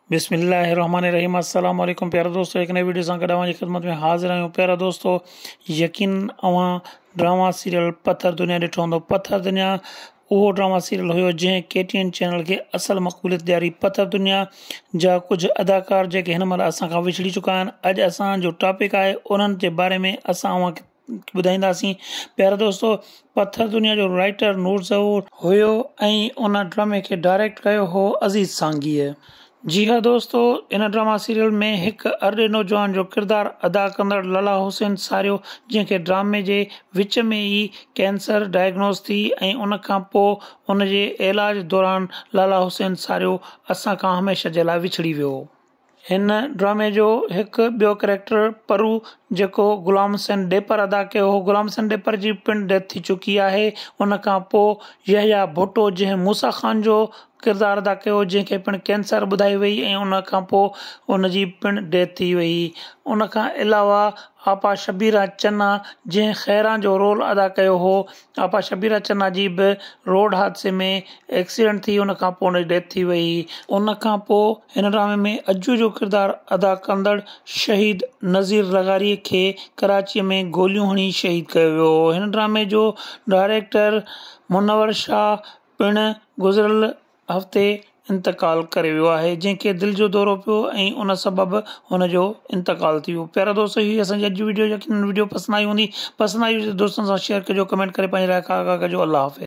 बिस्मिल्लाहिर्रहमानिर्रहीम। अस्सलाम वालेकुम प्यारा दोस्तों, एक नई वीडियो सां गॾु अवांजी ख़िदमत में हाज़िर आहियूं। प्यारा दोस्तों, यकीन अवां ड्रामा सीरियल पत्थर दुनिया ॾिठो हूंदो। पत्थर दुनिया उहो ड्रामा सीरियल हुयो जंहिं KTN चैनल खे असल मक़बूलियत ॾियारी। पत्थर दुनिया जा कुछ अदाकार जेके हिन महिल असां खां विछड़ी चुका आहिनि, अॼु असांजो टॉपिक आहे उन्हनि जे बारे में असां अवांखे ॿुधाईंदासीं। प्यारा दोस्तों, पत्थर दुनिया जो राइटर नूर ज़हूर हुयो ऐं उन ड्रामे खे डायरेक्ट कयो हो अज़ीज़ सांघीअ। जी हाँ दोस्तों, इन ड्रामा सीरियल में हिकु अरड़े नौजवान जो किरदारु अदा कंदड़ लला हुसैन सारियो, जंहिंखे ड्रामे जे विच में ई कैंसर डायग्नोस थी ऐं उन खां पोइ उन जे इलाज दौरान लला हुसैन सारियो असां खां हमेशह जे लाइ विछड़ी वियो। हिन ड्रामे जो हिकु ॿियो कैरेक्टर परू, जेको ग़ुलाम हुसैन डेपर अदा कयो हो। ग़ुलाम हुसैन डेपर जी पिणु डेथ थी चुकी आहे। उन खां पोइ यहया भुट्टो, जंहिं मूसा ख़ान जो किरदारु अदा कयो, जंहिंखे पिणु कैंसर ॿुधाई वई ऐं उन खां पोइ उन जी पिणु डेथ थी वई। उन खां अलावा आपा शबीरा चन्ना, जंहिं ख़ैरा जो रोल अदा कयो हो। आपा शबीरा चन्ना जी बि रोड हादसे में एक्सीडेंट थी, उन खां पोइ उन जी डेथ थी वई। उन खां पोइ हिन ड्रामे में अज्जू जो किरदारु अदा कंदड़ शहीद नज़ीर लगारी खे कराचीअ में गोलियूं हणी शहीद कयो वियो। हिन ड्रामे जो डायरेक्टर मुनव्वर शाह पिणु गुज़िरियल हफ़्ते इंतकाल करे वियो आहे, जंहिंखे दिलि जो दौरो पियो ऐं उन सबबु हुन जो इंतकाल थी वियो। प्यारा दोस्तों, हीअ असांजी अॼु वीडियो, यकीन वीडियो पसंदि आई हूंदी। पसंदि आई हुजे दोस्तनि सां शेयर कजो, कमेंट करे पंहिंजी राय कजो। अल्लाह हाफ़िज़।